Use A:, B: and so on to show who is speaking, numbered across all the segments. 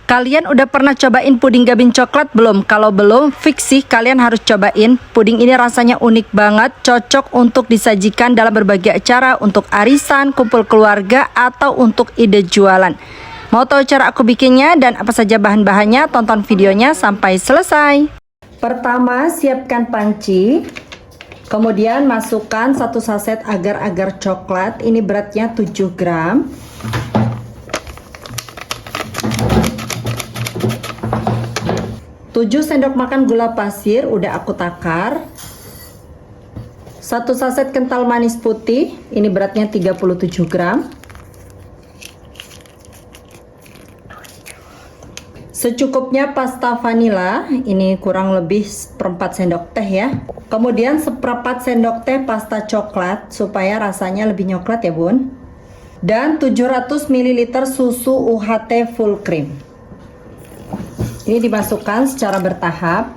A: Kalian udah pernah cobain puding gabin coklat belum? Kalau belum, fix sih kalian harus cobain. Puding ini rasanya unik banget, cocok untuk disajikan dalam berbagai acara, untuk arisan, kumpul keluarga, atau untuk ide jualan. Mau tahu cara aku bikinnya dan apa saja bahan-bahannya? Tonton videonya sampai selesai. Pertama, siapkan panci. Kemudian masukkan 1 saset agar-agar coklat. Ini beratnya 7 gram. Tujuh sendok makan gula pasir udah aku takar. 1 saset kental manis putih, ini beratnya 37 gram. Secukupnya pasta vanila, ini kurang lebih 1/4 sendok teh ya. Kemudian 1/4 sendok teh pasta coklat supaya rasanya lebih coklat ya bun. Dan 700 ml susu UHT full cream. Ini dimasukkan secara bertahap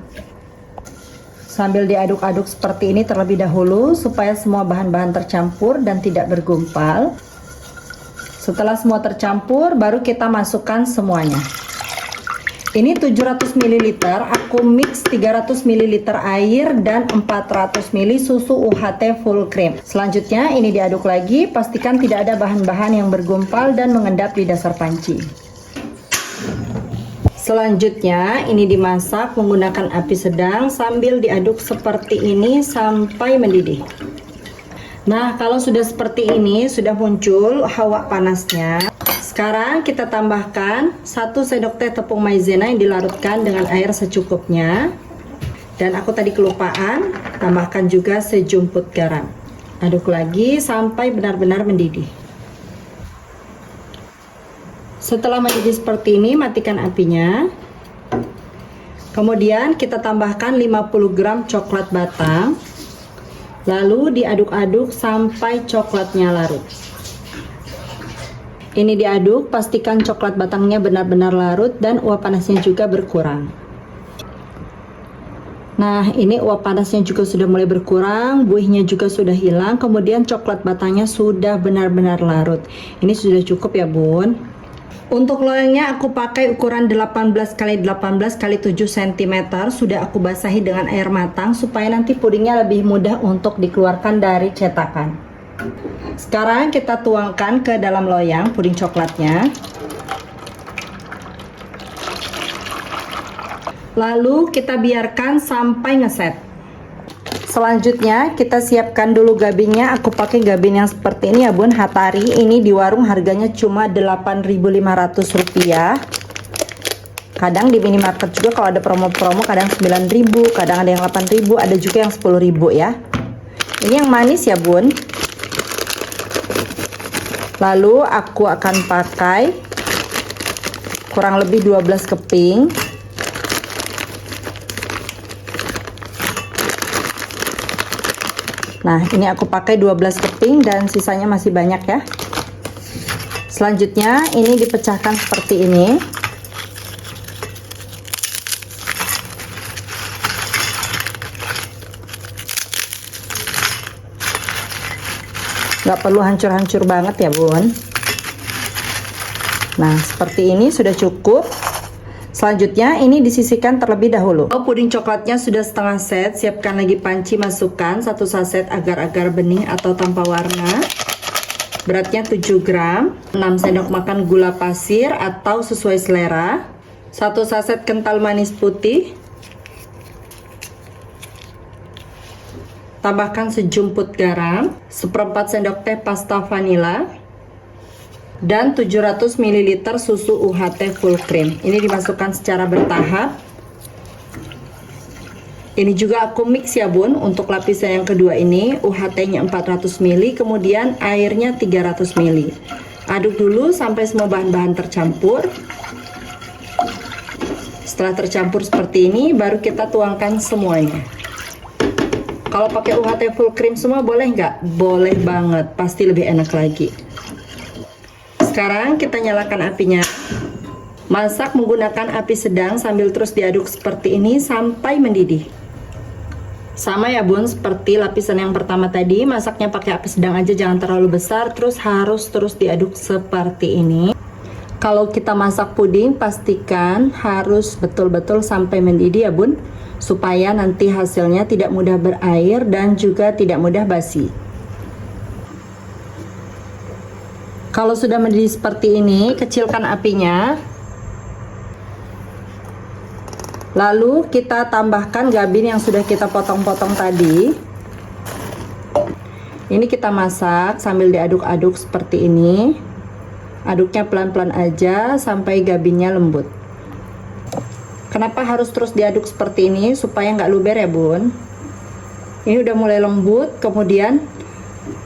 A: sambil diaduk-aduk seperti ini terlebih dahulu supaya semua bahan-bahan tercampur dan tidak bergumpal. Setelah semua tercampur baru kita masukkan semuanya. Ini 700 ml, aku mix 300 ml air dan 400 ml susu UHT full cream. Selanjutnya ini diaduk lagi, pastikan tidak ada bahan-bahan yang bergumpal dan mengendap di dasar panci. Selanjutnya ini dimasak menggunakan api sedang sambil diaduk seperti ini sampai mendidih. Nah, kalau sudah seperti ini, sudah muncul hawa panasnya. Sekarang kita tambahkan 1 sendok teh tepung maizena yang dilarutkan dengan air secukupnya. Dan aku tadi kelupaan, tambahkan juga sejumput garam. Aduk lagi sampai benar-benar mendidih. Setelah mendidih seperti ini, matikan apinya. Kemudian kita tambahkan 50 gram coklat batang. Lalu diaduk-aduk sampai coklatnya larut. Ini diaduk, pastikan coklat batangnya benar-benar larut dan uap panasnya juga berkurang. Nah, ini uap panasnya juga sudah mulai berkurang, buihnya juga sudah hilang, kemudian coklat batangnya sudah benar-benar larut. Ini sudah cukup ya bun. Untuk loyangnya aku pakai ukuran 18 x 18 x 7 cm. Sudah aku basahi dengan air matang supaya nanti pudingnya lebih mudah untuk dikeluarkan dari cetakan. Sekarang kita tuangkan ke dalam loyang puding coklatnya. Lalu kita biarkan sampai ngeset. Selanjutnya kita siapkan dulu gabingnya. Aku pakai gabing yang seperti ini ya bun, Hatari. Ini di warung harganya cuma Rp8.500. Kadang di minimarket juga kalau ada promo-promo kadang 9.000, kadang ada yang 8.000, ada juga yang 10.000 ya. Ini yang manis ya bun. Lalu aku akan pakai kurang lebih 12 keping. Nah, ini aku pakai 12 keping dan sisanya masih banyak ya. Selanjutnya ini dipecahkan seperti ini. Nggak perlu hancur-hancur banget ya bun. Nah, seperti ini sudah cukup. Selanjutnya ini disisihkan terlebih dahulu. Puding coklatnya sudah setengah set. Siapkan lagi panci, masukkan 1 saset agar-agar bening atau tanpa warna. Beratnya 7 gram. 6 sendok makan gula pasir atau sesuai selera. 1 saset kental manis putih. Tambahkan sejumput garam. 1/4 sendok teh pasta vanila. Dan 700 ml susu UHT full cream. Ini dimasukkan secara bertahap. Ini juga aku mix ya bun. Untuk lapisan yang kedua ini UHT nya 400 ml, kemudian airnya 300 ml. Aduk dulu sampai semua bahan-bahan tercampur. Setelah tercampur seperti ini baru kita tuangkan semuanya. Kalau pakai UHT full cream semua boleh nggak? Boleh banget, pasti lebih enak lagi. Sekarang kita nyalakan apinya. Masak menggunakan api sedang sambil terus diaduk seperti ini sampai mendidih. Sama ya bun, seperti lapisan yang pertama tadi, masaknya pakai api sedang aja, jangan terlalu besar, terus harus terus diaduk seperti ini. Kalau kita masak puding, pastikan harus betul-betul sampai mendidih ya bun, supaya nanti hasilnya tidak mudah berair dan juga tidak mudah basi. Kalau sudah mendidih seperti ini, kecilkan apinya. Lalu kita tambahkan gabin yang sudah kita potong-potong tadi. Ini kita masak sambil diaduk-aduk seperti ini. Aduknya pelan-pelan aja sampai gabinnya lembut. Kenapa harus terus diaduk seperti ini? Supaya nggak luber ya bun. Ini udah mulai lembut, kemudian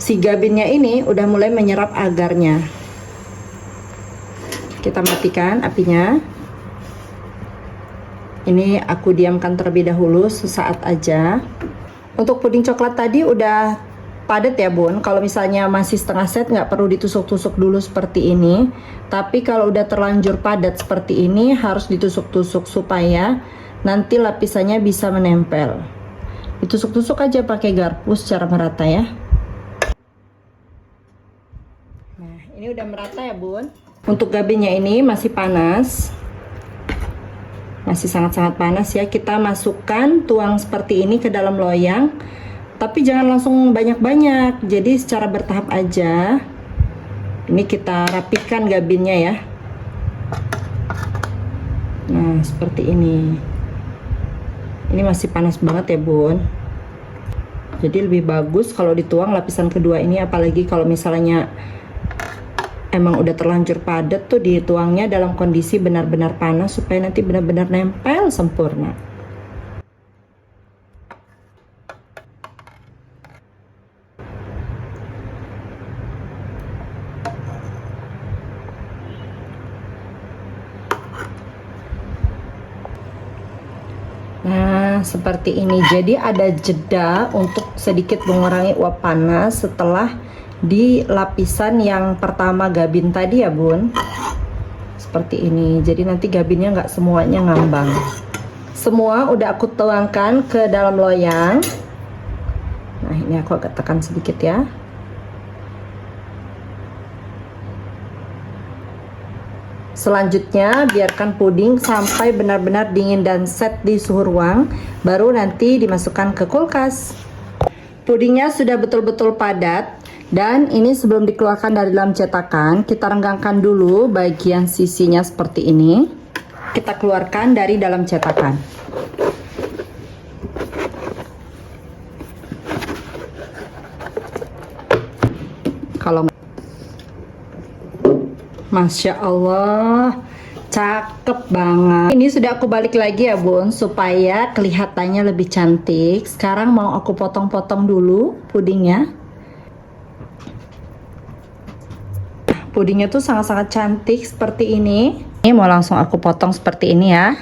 A: si gabinnya ini udah mulai menyerap agarnya. Kita matikan apinya. Ini aku diamkan terlebih dahulu sesaat aja. Untuk puding coklat tadi udah padat ya bun. Kalau misalnya masih setengah set nggak perlu ditusuk-tusuk dulu seperti ini. Tapi kalau udah terlanjur padat seperti ini harus ditusuk-tusuk supaya nanti lapisannya bisa menempel. Ditusuk-tusuk aja pakai garpu secara merata ya. Nah ini udah merata ya bun. Untuk gabinnya ini masih panas. Masih sangat-sangat panas ya. Kita masukkan tuang seperti ini ke dalam loyang. Tapi jangan langsung banyak-banyak. Jadi secara bertahap aja. Ini kita rapikan gabinnya ya. Nah, seperti ini. Ini masih panas banget ya, bun. Jadi lebih bagus kalau dituang lapisan kedua ini, apalagi kalau misalnya emang udah terlanjur padat tuh, dituangnya dalam kondisi benar-benar panas supaya nanti benar-benar nempel sempurna. Nah, seperti ini. Jadi ada jeda untuk sedikit mengurangi uap panas setelah di lapisan yang pertama gabin tadi ya bun. Seperti ini. Jadi nanti gabinnya nggak semuanya ngambang. Semua udah aku tuangkan ke dalam loyang. Nah ini aku agak tekan sedikit ya. Selanjutnya biarkan puding sampai benar-benar dingin dan set di suhu ruang, baru nanti dimasukkan ke kulkas. Pudingnya sudah betul-betul padat. Dan ini sebelum dikeluarkan dari dalam cetakan, kita renggangkan dulu bagian sisinya seperti ini. Kita keluarkan dari dalam cetakan. Kalau Masya Allah, cakep banget. Ini sudah aku balik lagi ya bun, supaya kelihatannya lebih cantik. Sekarang mau aku potong-potong dulu pudingnya. Pudingnya tuh sangat-sangat cantik seperti ini. Ini mau langsung aku potong seperti ini ya.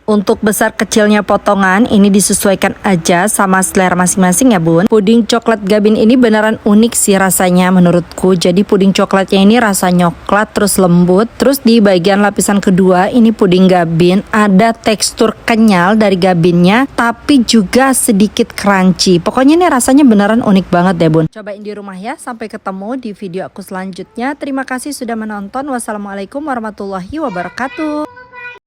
A: Untuk besar kecilnya potongan ini disesuaikan aja sama selera masing-masing ya bun. Puding coklat gabin ini beneran unik sih rasanya menurutku. Jadi puding coklatnya ini rasa coklat terus lembut. Terus di bagian lapisan kedua ini puding gabin ada tekstur kenyal dari gabinnya, tapi juga sedikit crunchy. Pokoknya ini rasanya beneran unik banget deh bun. Cobain di rumah ya. Sampai ketemu di video aku selanjutnya. Terima kasih sudah menonton. Wassalamualaikum warahmatullahi wabarakatuh.